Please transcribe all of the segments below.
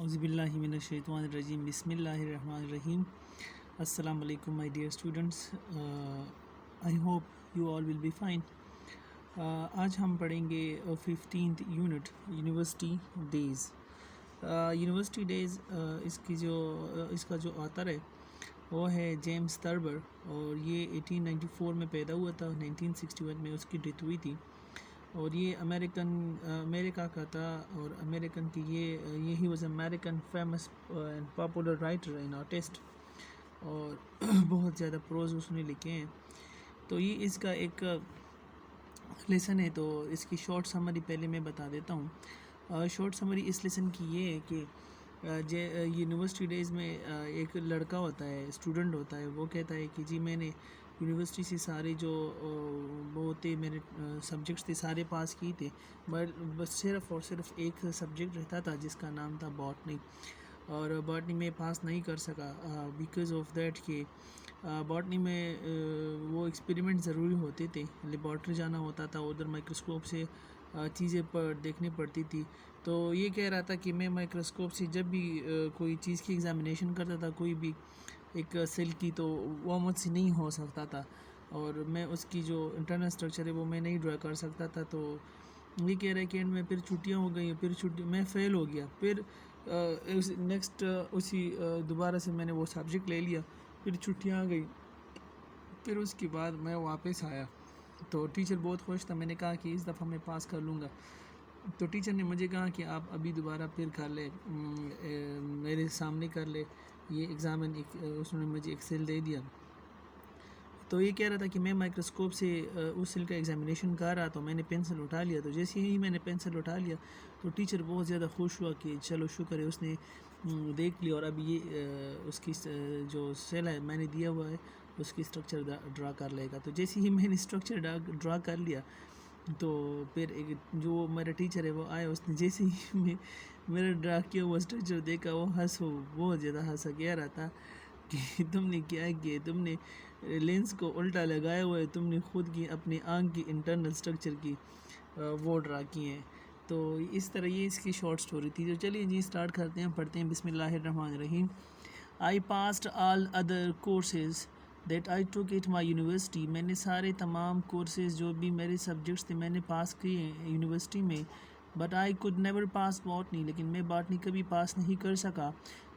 اعوذ باللہ من الشیطان الرجیم بسم اللہ الرحمن الرحیم. السلام علیکم my dear students. I hope you all will be fine. آج ہم پڑھیں گے 15th unit university days. University days اس کا جو آتھر ہے وہ ہے جیمز تربر، اور یہ 1894 میں پیدا ہوا تھا. 1961 میں اس کی ڈیتھ ہوئی تھی، اور یہ امریکہ کا تھا، اور امریکن کی یہی was American famous and popular writer and artist, اور بہت زیادہ پروز اس نے لکھے ہیں. تو یہ اس کا ایک لیسن ہے، تو اس کی شارٹ سمری پہلے میں بتا دیتا ہوں. شارٹ سمری اس لیسن کی یہ ہے کہ یونیورسٹی ڈیز میں ایک لڑکا ہوتا ہے، اسٹوڈنٹ ہوتا ہے، وہ کہتا ہے کہ جی میں نے یونیورسٹی سے سارے جو وہ تھے میرے سبجیکٹس تھے سارے پاس کیے تھے، بس صرف اور صرف ایک سبجیکٹ رہتا تھا جس کا نام تھا باٹنی، اور باٹنی میں پاس نہیں کر سکا بیکاز آف دیٹ کہ باٹنی میں وہ ایکسپیریمنٹ ضروری ہوتے تھے، لیبارٹری جانا ہوتا تھا، ادھر مائکروسکوپ سے چیزیں دیکھنی پڑتی تھی. تو یہ کہہ رہا تھا کہ میں مائکروسکوپ سے جب بھی کوئی چیز کی ایگزامینیشن کرتا تھا، کوئی بھی ایک سیل کی، تو وہ مجھ سے نہیں ہو سکتا تھا، اور میں اس کی جو انٹرنل اسٹرکچر ہے وہ میں نہیں ڈرا کر سکتا تھا. تو یہ کہہ رہا ہے کہ اینڈ میں پھر چھٹیاں ہو گئی، پھر میں فیل ہو گیا. پھر نیکسٹ اسی دوبارہ سے میں نے وہ سبجیکٹ لے لیا، پھر چھٹیاں آ گئی، پھر اس کے بعد میں واپس آیا. تو ٹیچر بہت خوش تھا. میں نے کہا کہ اس دفعہ میں پاس کر لوں گا. تو ٹیچر نے مجھے کہا کہ آپ ابھی دوبارہ پھر کر لے، میرے سامنے کر لے یہ ایگزامن. اس نے مجھے ایک سیل دے دیا. تو یہ کہہ رہا تھا کہ میں مائکروسکوپ سے اس سیل کا ایگزامینیشن کر رہا، تو میں نے پینسل اٹھا لیا. تو جیسے ہی میں نے پینسل اٹھا لیا تو ٹیچر بہت زیادہ خوش ہوا کہ چلو شکر ہے اس نے دیکھ لیا، اور اب یہ اس کی جو سیل ہے میں نے دیا ہوا ہے اس کی اسٹرکچر ڈرا کر لے گا. تو جیسے ہی میں نے اسٹرکچر ڈرا کر لیا تو پھر ایک جو میرا ٹیچر ہے وہ آیا، اس نے جیسے ہی میرا ڈرا کیا وہ اسٹرکچر دیکھا، وہ بہت زیادہ ہنسا. کہہ رہا تھا کہ تم نے کیا کیا، تم نے لینس کو الٹا لگایا ہوا ہے، تم نے خود کی اپنے آنکھ کی انٹرنل اسٹرکچر کی وہ ڈرا کی ہیں. تو اس طرح یہ اس کی شارٹ سٹوری تھی. تو چلیے جی سٹارٹ کرتے ہیں، پڑھتے ہیں. بسم اللہ الرحمن الرحیم. I passed all other courses that I took at my university. میں نے سارے تمام کورسز جو بھی میرے سبجیکٹس تھے میں نے پاس کیے ہیں یونیورسٹی میں. But I could never pass botany. لیکن میں باٹنی کبھی پاس نہیں کر سکا.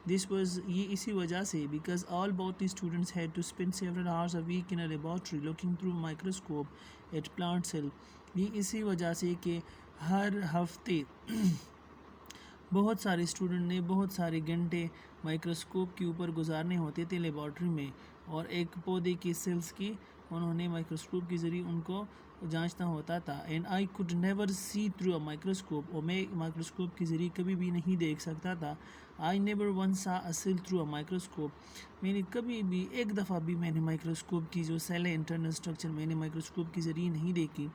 This was یہ اسی وجہ سے because all botany students had to spend several hours a week in a laboratory looking through a microscope at plant cell. یہ اسی وجہ سے کہ ہر ہفتے بہت سارے اسٹوڈنٹ نے بہت سارے گھنٹے مائکروسکوپ کے اوپر گزارنے ہوتے تھے لیبارٹری میں، اور ایک پودے کی سیلز کی انہوں نے مائکروسکوپ کے ذریعے ان کو جانچنا ہوتا تھا. And I could never see through a microscope. اور میں مائکروسکوپ کے ذریعے کبھی بھی نہیں دیکھ سکتا تھا. I never once saw a cell through a microscope. میں نے کبھی بھی ایک دفعہ بھی میں نے مائکروسکوپ کی جو سیل ہے انٹرنل اسٹرکچر میں نے مائکروسکوپ کے ذریعے نہیں دیکھی.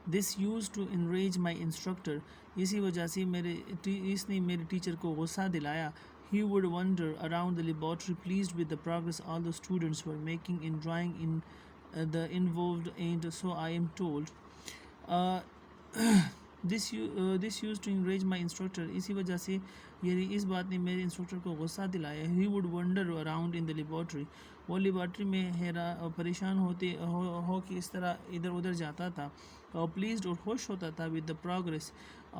This used to enrage my instructor. اسی وجہ سے اس نے میرے ٹیچر کو غصہ دلایا. He would wander around the laboratory pleased with the progress all the students were making in drawing in the involved, and so I am told. This used to enrage my instructor. اسی وجہ سے اس بات نے میرے instructor کو غصہ دلایا. He would wander around in the laboratory. وہ لیبارٹری میں پریشان ہو کے اس طرح ادھر ادھر جاتا تھا. pleased اور خوش ہوتا تھا with the progress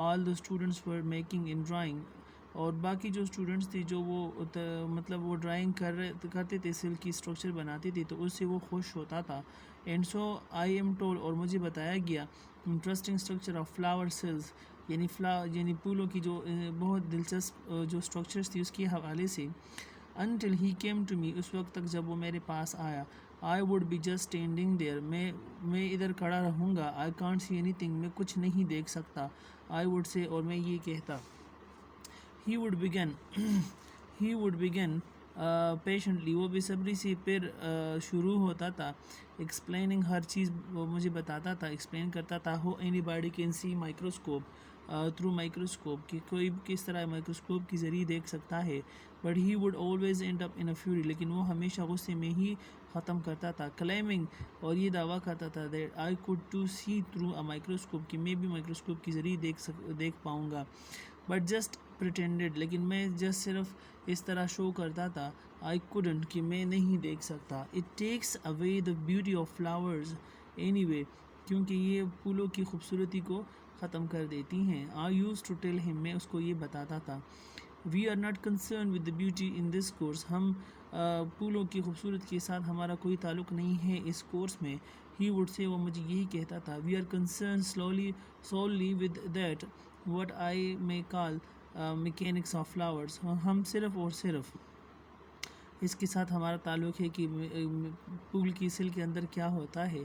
all the students were making in drawing. اور باقی جو اسٹوڈنٹس تھے جو وہ مطلب وہ ڈرائنگ کرتے تھے، سیل کی اسٹرکچر بناتے تھے، تو اس سے وہ خوش ہوتا تھا. And so I am told اور مجھے بتایا گیا interesting structure of flower cells, یعنی پھولوں کی جو بہت دلچسپ جو اسٹرکچرس تھی اس کے حوالے سے. until he came to me. اس وقت تک جب وہ میرے پاس آیا. I would be just standing there. میں ادھر کھڑا رہوں گا. I can't see anything. میں کچھ نہیں دیکھ سکتا. I would say. اور میں یہ کہتا. He would begin patiently. وہ بے صبری سے پھر شروع ہوتا تھا. explaining ہر چیز وہ مجھے بتاتا تھا، ایکسپلین کرتا تھا. how anybody can see microscope through microscope، کہ کوئی کس طرح مائکروسکوپ کے ذریعے دیکھ سکتا ہے. but he would always end up in a fury. لیکن وہ ہمیشہ غصے میں ہی ختم کرتا تھا. claiming اور یہ دعویٰ کرتا تھا that I could to see through a microscope، کہ میں بھی مائکروسکوپ کے ذریعے دیکھ پاؤں گا. but just pretended لیکن میں جس صرف اس طرح شو کرتا تھا I couldn't کہ میں نہیں دیکھ سکتا. It takes away the beauty of flowers anyway کیونکہ یہ پھولوں کی خوبصورتی کو ختم کر دیتی ہیں. I used to tell him میں اس کو یہ بتاتا تھا. We are not concerned with the beauty in this course ہم پھولوں کی خوبصورت کے ساتھ ہمارا کوئی تعلق نہیں ہے اس کورس میں. He would say وہ مجھے یہی کہتا تھا. We are concerned solely with that what I may call mechanics of flowers ہم صرف اور صرف اس کے ساتھ ہمارا تعلق ہے کہ پھول کی سل کے اندر کیا ہوتا ہے.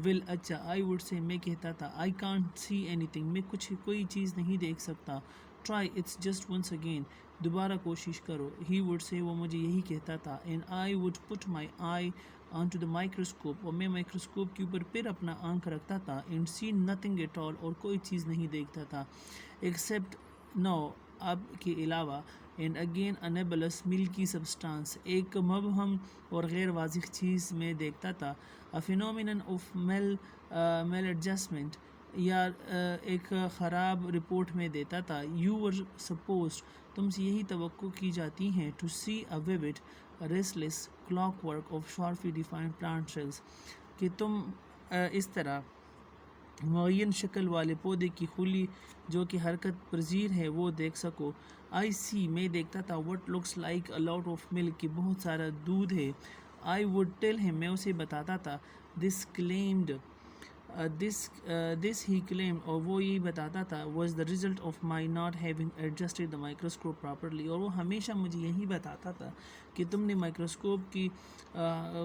Well اچھا I would say میں کہتا تھا I can't see anything میں کوئی چیز نہیں دیکھ سکتا. Try it's just once again دوبارہ کوشش کرو. He would say وہ مجھے یہی کہتا تھا. And I would put my eye onto the microscope اور میں مائکروسکوپ کے اوپر پھر اپنا آنکھ رکھتا تھا. And see nothing at all اور کوئی چیز نہیں دیکھتا تھا except no اب کے علاوہ. And again a nebulous milky substance ایک مبہم اور غیر واضح چیز میں دیکھتا تھا. A phenomenon of maladjustment یا ایک خراب رپورٹ میں دیتا تھا. You were supposed تم سے یہی توقع کی جاتی ہیں to see a vivid restless clockwork of sharply defined plant cells کہ تم اس طرح معین شکل والے پودے کی خلی جو کہ حرکت پذیر ہے وہ دیکھ سکو. I see میں دیکھتا تھا what looks like a lot of milk کہ بہت سارا دودھ ہے. I would tell him میں اسے بتاتا تھا. This he claimed اور وہ یہی بتاتا تھا was the result of my not having adjusted the microscope properly اور وہ ہمیشہ مجھے یہی بتاتا تھا کہ تم نے مائکروسکوپ کی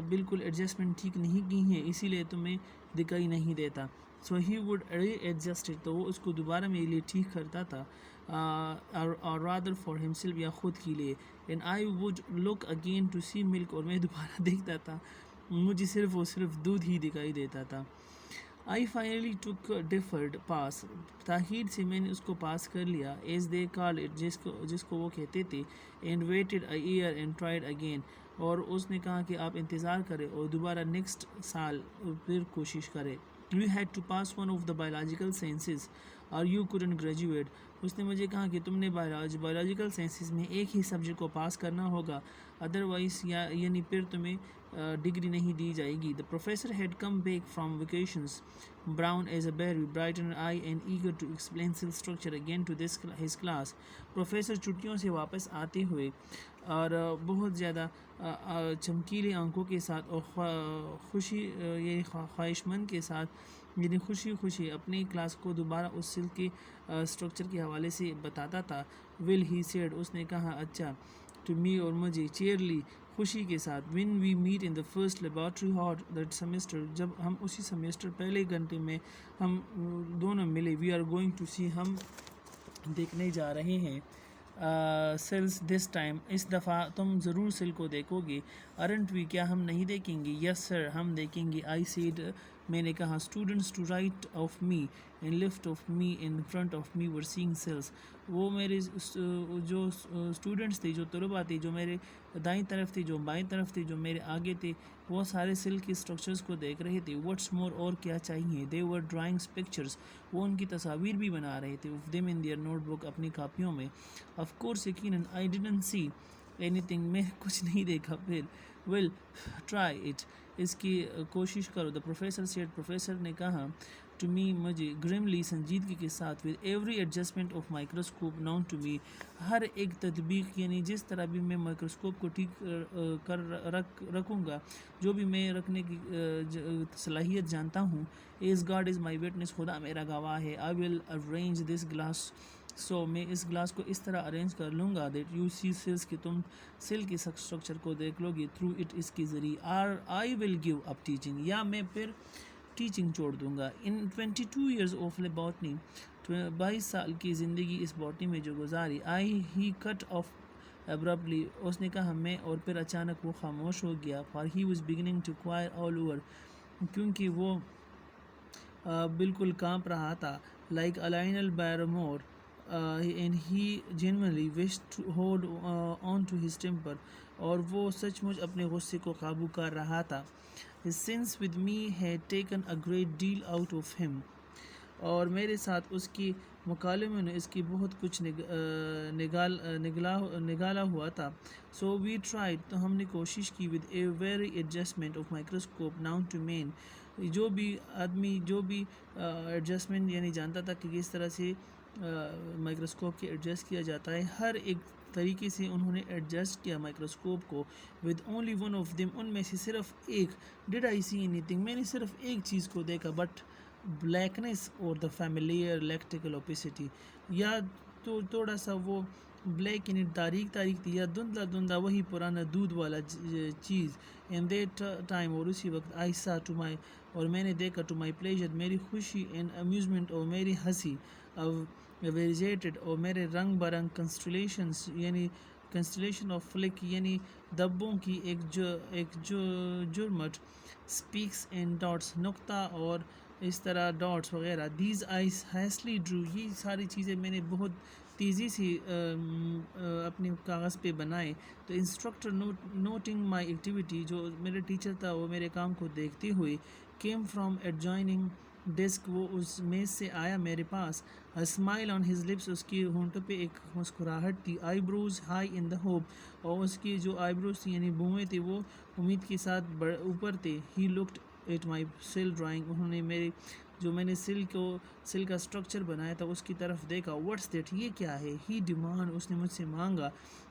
بالکل ایڈجسٹمنٹ ٹھیک نہیں کی ہیں اسی لیے تمہیں دکھائی نہیں دیتا. So he would re-adjust it تو وہ اس کو دوبارہ میرے لیے ٹھیک کرتا تھا or rather for himself یا خود کے لیے. And I would look again to see milk اور میں دوبارہ دیکھتا تھا مجھے صرف اور صرف دودھ ہی دکھائی دیتا تھا. I finally took deferred pass تاخیر سے میں نے اس کو پاس کر لیا as they call it جس کو وہ کہتے تھے. And waited a year and tried again اور اس نے کہا کہ آپ انتظار کریں اور دوبارہ نیکسٹ سال پھر کوشش کریں. You had to pass one of the biological sciences or you couldn't graduate اس نے مجھے کہا کہ تم نے بایولوجیکل سائنسز میں ایک ہی سبجیکٹ کو پاس کرنا ہوگا ادروائز یعنی پھر تمہیں ڈگری نہیں دی جائے گی. The professor had come back from vacations brown as a berry bright in eye and eager to explain cell structure again to his class. Professor چھٹیوں سے واپس آتے ہوئے اور بہت زیادہ چمکیلی آنکھوں کے ساتھ اور خوشی یعنی خواہش مند کے ساتھ یعنی خوشی اپنی کلاس کو دوبارہ اس سیل کے اسٹرکچر کے حوالے سے بتاتا تھا. Well he said اس نے کہا اچھا to me اور مجھے cheerily خوشی کے ساتھ. When we meet in the first laboratory hall that semester جب ہم اسی سیمیسٹر پہلے گھنٹے میں ہم دونوں ملے we are going to see ہم دیکھنے جا رہے ہیں سیلز دس ٹائم اس دفعہ تم ضرور سیل کو دیکھو گے. ارنٹ وی کیا ہم نہیں دیکھیں گے. یس سر ہم دیکھیں گے. آئی سیڈ میں نے کہا. Students to right of me and left of me in front of me were seeing cells وہ میرے جو اسٹوڈنٹس تھے جو طلباء تھے جو میرے دائیں طرف تھے جو بائیں طرف تھے جو میرے آگے تھے وہ سارے سیل کے اسٹرکچرز کو دیکھ رہے تھے. واٹس مور اور کیا چاہیے. دے ور ڈرائنگس پکچرز وہ ان کی تصاویر بھی بنا رہے تھے. Of them in their notebook اپنی کاپیوں میں. آف کورس یقیناً. I didn't see anything میں کچھ نہیں دیکھا. پھر ویل ٹرائی اٹ اس کی کوشش کرو. دا پروفیسر سیڈ پروفیسر نے کہا ٹو می مجھے گرملی سنجیدگی کے ساتھ with every adjustment of microscope known to me ہر ایک تطبیق یعنی جس طرح بھی میں مائکروسکوپ کو ٹھیک کر رکھوں گا جو بھی میں رکھنے کی صلاحیت جانتا ہوں. As God is my witness خدا میرا گواہ ہے. آئی ول ارینج دس گلاس سو میں اس گلاس کو اس طرح ارینج کر لوں گا دیٹ یو سی سیلز کہ تم سیل کے اسٹرکچر کو دیکھ لو گے تھرو اٹ اس کے ذریعے. آئی ول گیو اپ ٹیچنگ یا میں پھر ٹیچنگ چھوڑ دوں گا. ان 22 ایئرز آف باٹنی 22 سال کی زندگی اس باٹنی میں جو گزاری. ہی کٹ آف ابرپٹلی اس نے کہا میں اور پھر اچانک وہ خاموش ہو گیا. For he was beginning to quiver all over کیونکہ وہ بالکل کانپ رہا تھا. Like Lionel Barrymore and he genuinely wish to hold on to his temper اور وہ سچ مچ اپنے غصے کو قابو کر رہا تھا. His sense with me had taken a great deal out of him اور میرے ساتھ اس کی مکالمے نے اس کی بہت کچھ نگالا ہوا تھا. سو وی ٹرائیڈ، تو ہم نے کوشش کی with a very adjustment of microscope known to man. جو بھی آدمی جو بھی ایڈجسٹمنٹ یعنی جانتا تھا کہ کس طرح سے مائکروسکوپ کے ایڈجسٹ کیا جاتا ہے، ہر ایک طریقے سے انہوں نے ایڈجسٹ کیا مائکروسکوپ کو. With only one of them, ان میں سے صرف ایک. ڈڈ آئی سی اینی تھنگ، میں نے صرف ایک چیز کو دیکھا، بٹ بلیکنیس اور دا فیملیئر الیکٹریکل اوپیسٹی، یا تو تھوڑا سا وہ بلیک یعنی تاریک تاریک تھی، یا دھندلا دھندلا وہی پرانا دودھ والا چیز. اینڈ دیٹ ٹائم، اور اسی وقت آئی سا ٹو مائی، اور میں نے دیکھا ٹو مائی پلیجر، میری خوشی، اینڈ امیوزمنٹ، اور میری ہنسی، ویریزیٹڈ، اور میرے رنگ برنگ کنسٹلیشنس، یعنی کنسٹلیشن آف فلک یعنی دبوں کی ایک جرمٹ. اسپیکس اینڈ ڈاٹس، نقطہ اور اس طرح ڈاٹس وغیرہ. دیز آئیز ہیسلی ڈرو، یہ ساری چیزیں میں نے بہت تیزی سے اپنے کاغذ پہ بنائے. تو انسٹرکٹر نوٹنگ مائی ایکٹیویٹی، جو میرے ٹیچر تھا وہ میرے کام کو دیکھتے ہوئے، کیم فرام ایڈجوائننگ ڈیسک، وہ اس میز سے آیا میرے پاس. اسمائل آن ہز لپس، اس کی ہونٹوں پہ ایک مسکراہٹ تھی. آئی بروز ہائی ان دا ہوپ، اور اس کی جو آئی بروز تھی یعنی بھویں تھے وہ امید کے ساتھ اوپر تھے. He looked at my cell drawing, انہوں نے میرے جو میں نے سیل کا اسٹرکچر بنایا تھا اس کی طرف دیکھا. واٹس دیٹ، یہ کیا ہے؟ ہی ڈیمانڈ، اس نے مجھ سے مانگا.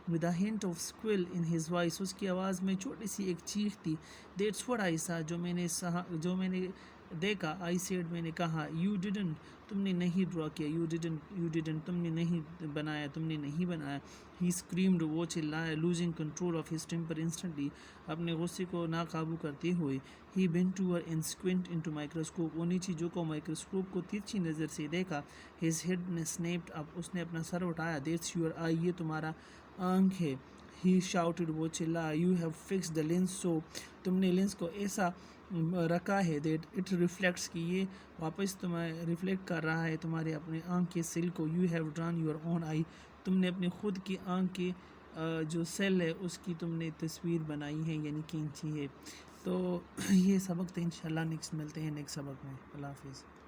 With a hint of school in his voice, اس کی آواز میں چھوٹی سی ایک چیخ تھی. دیٹس واٹ آئی سا، جو میں نے دیکھا. آئی سیڈ، میں نے کہا. یو ڈیڈنٹ، تم نے نہیں ڈرا کیا. یو ڈیڈنٹ، تم نے نہیں بنایا. ہی اسکریمڈ، وہ چلایا. Losing control of his temper instantly, اپنے غصے کو ناقابو کرتے ہوئے. He bent toward and squint into microscope, وہ نیچے جھکا، مائکروسکوپ کو ترچھی نظر سے دیکھا. ہز ہیڈ اسنیپڈ اپ، اس نے اپنا سر اٹھایا. دیٹس یور آئی، یہ تمہارا آنکھ ہے. ہی شاؤٹڈ، وہ چلا. You have fix the lens so, تم نے لینس کو ایسا رکھا ہے. دیٹ اٹ ریفلیکٹس، کہ یہ واپس تمہیں ریفلیکٹ کر رہا ہے تمہارے اپنے آنکھ کے سیل کو. You have drawn your own eye, تم نے اپنے خود کی آنکھ کے جو سیل ہے اس کی تم نے تصویر بنائی ہے یعنی کھینچی ہے. تو یہ سبق تھے، انشاءاللہ نیکسٹ ملتے ہیں نیکسٹ سبق میں. اللہ حافظ.